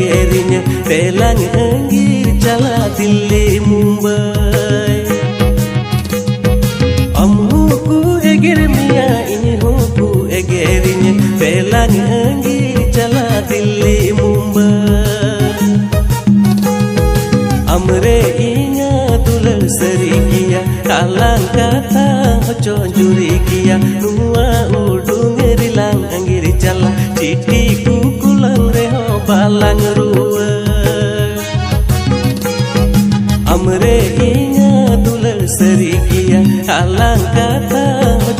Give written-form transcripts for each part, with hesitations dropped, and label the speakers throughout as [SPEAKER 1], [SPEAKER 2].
[SPEAKER 1] egerinya pelang anggir cala Delhi Mumbai amku eger mia ini hoku egerinya pelang anggir cala Delhi Mumbai amre inga dulal serigia kalang kata conjuri kia nua udung rilang anggir cala citi kukulang reho balang ruwa amre inga dulal serigia kalang kata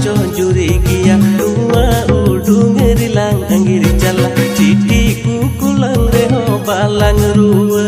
[SPEAKER 1] conjuri kia nua udung rilang anggir cala citi kukulang reho balang ruwa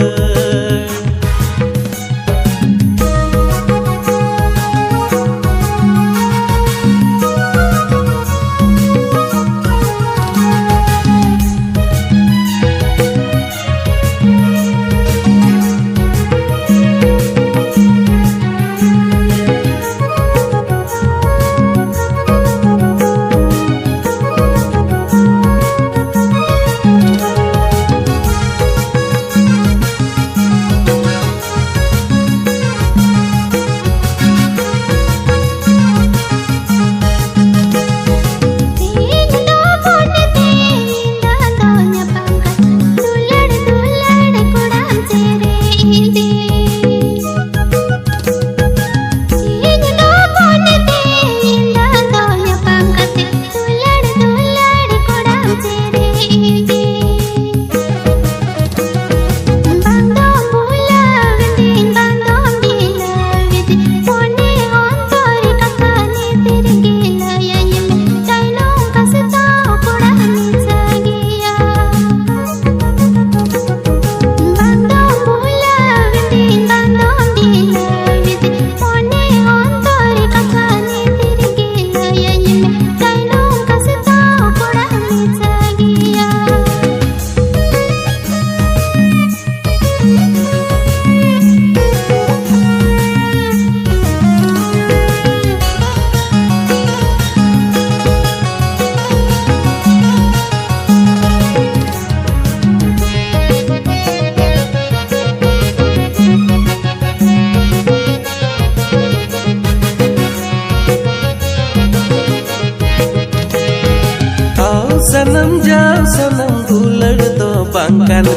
[SPEAKER 1] sanam jauh sanam dular do bangkan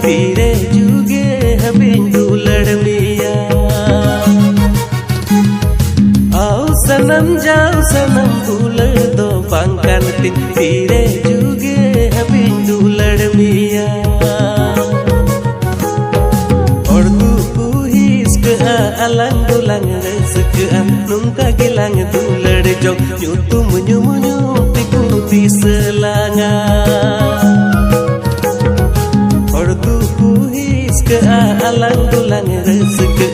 [SPEAKER 1] tire juge habin dular miya au sanam jauh sanam dular do bangkan tire juge habin dular miya ordu kuhis ke alang dulang rezeki nungka gilang dular jok nyutu munyu munyu di selanga ordu kuhis ke alang dulang rezeki